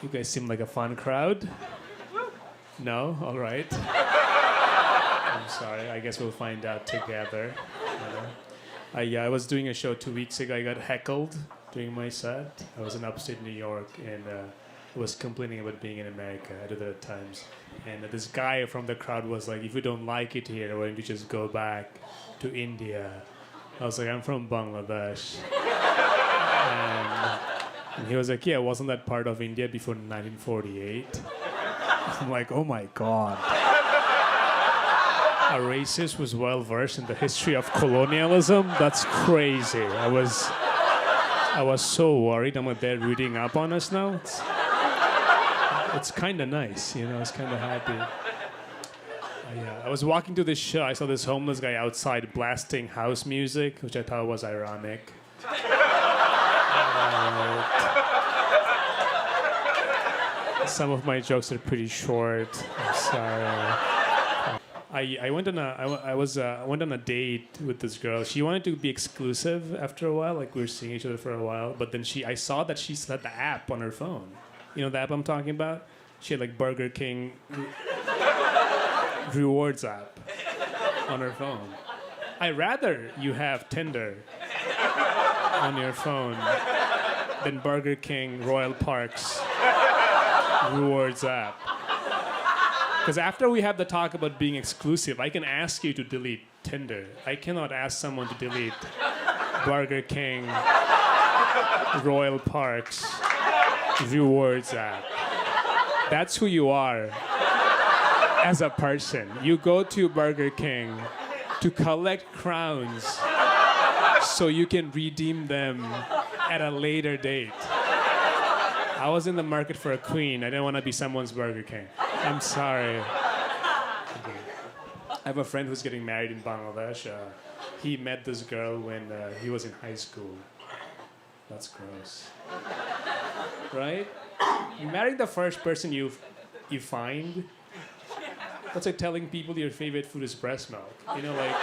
You guys seem like a fun crowd. No? All right. I'm sorry. I guess we'll find out together. I was doing a show 2 weeks ago. I got heckled during my set. I was in upstate New York and I was complaining about being in America at other times. And this guy from the crowd was like, if you don't like it here, why don't you just go back to India? I was like, I'm from Bangladesh. And he was like, yeah, wasn't that part of India before 1948? I'm like, oh my God. A racist was well versed in the history of colonialism? That's crazy. I was so worried. I'm like, they're reading up on us now. It's kind of nice, you know, it's kind of happy. I was walking to this show. I saw this homeless guy outside blasting house music, which I thought was ironic. Some of my jokes are pretty short. I'm sorry. I went on a date with this girl. She wanted to be exclusive after a while, like we were seeing each other for a while. But then I saw that she had the app on her phone. You know the app I'm talking about? She had like Burger King rewards app on her phone. I'd rather you have Tinder on your phone than Burger King Royal Parks rewards app. Because after we have the talk about being exclusive, I can ask you to delete Tinder. I cannot ask someone to delete Burger King Royal Parks rewards app. That's who you are as a person. You go to Burger King to collect crowns so you can redeem them at a later date. I was in the market for a queen. I didn't want to be someone's Burger King. I'm sorry. I have a friend who's getting married in Bangladesh. He met this girl when he was in high school. That's gross. Right? You marry the first person you find. That's like telling people your favorite food is breast milk. You know, like,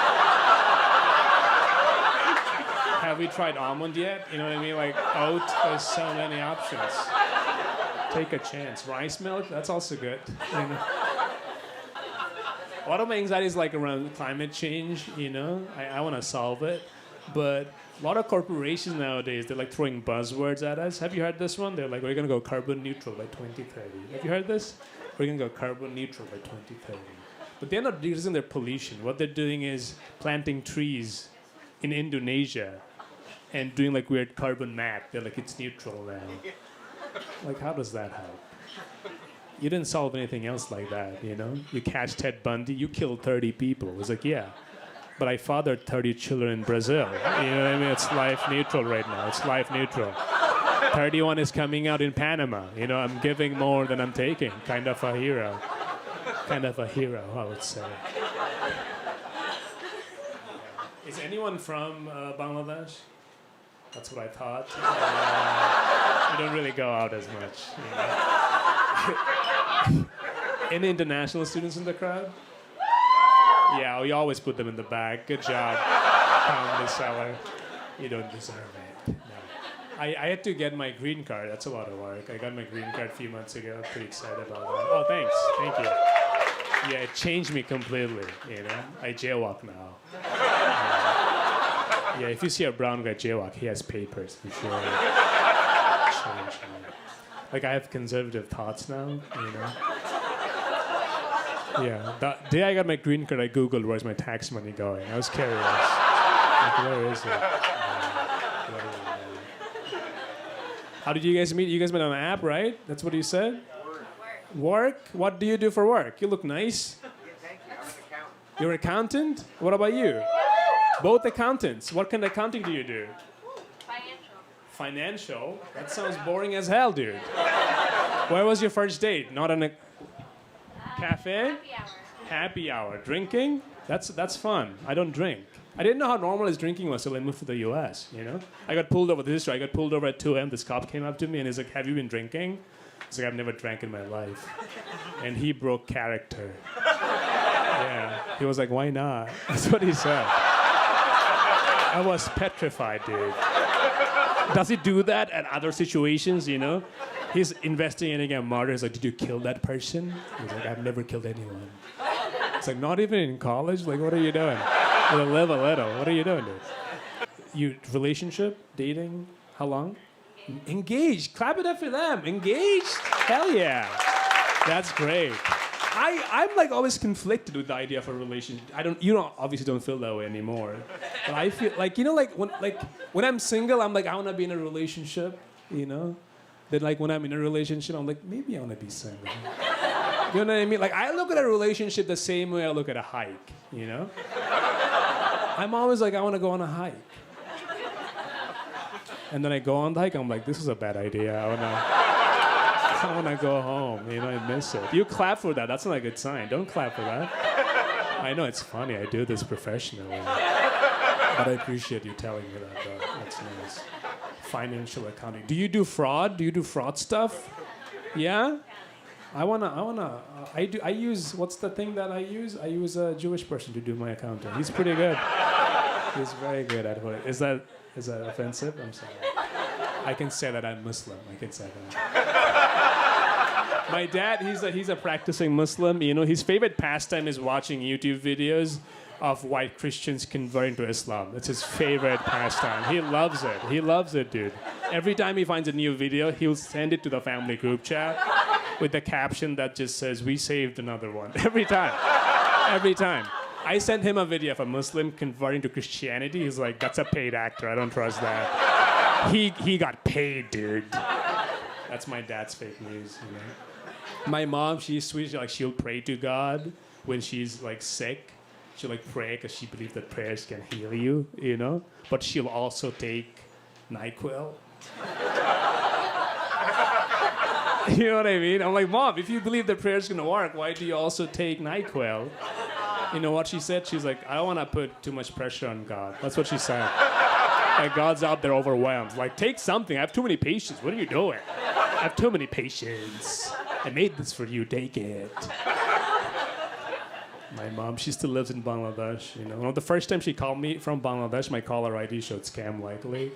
have we tried almond yet? You know what I mean? Like, oat, there's so many options. Take a chance. Rice milk, that's also good. You know? A lot of my anxiety is like around climate change, you know? I want to solve it. But a lot of corporations nowadays, they're like throwing buzzwords at us. Have you heard this one? They're like, we're going to go carbon neutral by 2030. Have you heard this? We're going to go carbon neutral by 2030. But they're not reducing their pollution. What they're doing is planting trees in Indonesia and doing like weird carbon math. They're like, it's neutral now. Like, how does that help? You didn't solve anything else like that, you know? You catch Ted Bundy, you killed 30 people. It was like, yeah. But I fathered 30 children in Brazil. You know what I mean? It's life neutral right now. It's life neutral. 31 is coming out in Panama. You know, I'm giving more than I'm taking. Kind of a hero. Kind of a hero, I would say. Is anyone from Bangladesh? That's what I thought. I don't really go out as much. You know? Any international students in the crowd? Yeah, we always put them in the back. Good job, Comedy Cellar. You don't deserve it. No. I had to get my green card. That's a lot of work. I got my green card a few months ago. I'm pretty excited about that. Oh, thanks. Thank you. Yeah, it changed me completely, you know? I jaywalk now. Yeah, if you see a brown guy jaywalk, he has papers, for sure. Change me. Like, I have conservative thoughts now, you know? Yeah, the day I got my green card, I Googled where's my tax money going. I was curious. Like, where is it? How did you guys meet? You guys met on an app, right? That's what you said? Work? What do you do for work? You look nice. You're an accountant? What about you? Both accountants. What kind of accounting do you do? Financial? That sounds boring as hell, dude. Where was your first date? Not in a cafe? Happy hour. Happy hour. Drinking? That's fun. I don't drink. I didn't know how normalized drinking was until I moved to the U.S., you know? I got pulled over. This is true. I got pulled over at 2 a.m. This cop came up to me and he's like, have you been drinking? I was like, I've never drank in my life. And he broke character. Yeah. He was like, why not? That's what he said. I was petrified, dude. Does he do that at other situations, you know? He's investigating a murder. He's like, did you kill that person? He's like, I've never killed anyone. It's like, not even in college? Like, what are you doing? Live a little. What are you doing, dude? You relationship, dating, how long? Engaged. Clap it up for them. Engaged? Hell yeah. That's great. I'm like always conflicted with the idea of a relationship. You don't obviously don't feel that way anymore. But I feel like, when I'm single, I'm like, I want to be in a relationship, Then like when I'm in a relationship, I'm like, maybe I want to be single. You know what I mean? Like I look at a relationship the same way I look at a hike, I'm always like, I want to go on a hike. And then I go on the hike, I'm like, this is a bad idea. I want to go home, I miss it. You clap for that, that's not a good sign. Don't clap for that. I know it's funny, I do this professionally. But I appreciate you telling me that, though. That's nice. Financial accounting. Do you do fraud? Do you do fraud stuff? Yeah? I use, what's the thing that I use? I use a Jewish person to do my accounting. He's pretty good. He's very good at it. Is that offensive? I'm sorry. I can say that I'm Muslim. I can say that. My dad, he's a practicing Muslim. His favorite pastime is watching YouTube videos of white Christians converting to Islam. That's his favorite pastime. He loves it. He loves it, dude. Every time he finds a new video, he'll send it to the family group chat with the caption that just says, "We saved another one." Every time. Every time. I sent him a video of a Muslim converting to Christianity. He's like, that's a paid actor. I don't trust that. He got paid, dude. That's my dad's fake news, My mom, she's sweet. She'll pray to God when she's like sick. She'll like pray because she believes that prayers can heal you, But she'll also take NyQuil. You know what I mean? I'm like, Mom, if you believe that prayer's gonna work, why do you also take NyQuil? You know what she said? She's like, I don't want to put too much pressure on God. That's what she said. Like, God's out there overwhelmed. Like, take something. I have too many patients. What are you doing? I have too many patients. I made this for you. Take it. My mom, she still lives in Bangladesh. The first time she called me from Bangladesh, my caller ID showed scam likely.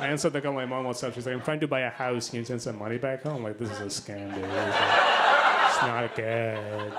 I answered the call. My mom, what's up? She's like, I'm trying to buy a house. Can you send some money back home? I'm like, this is a scam, dude. It's not good.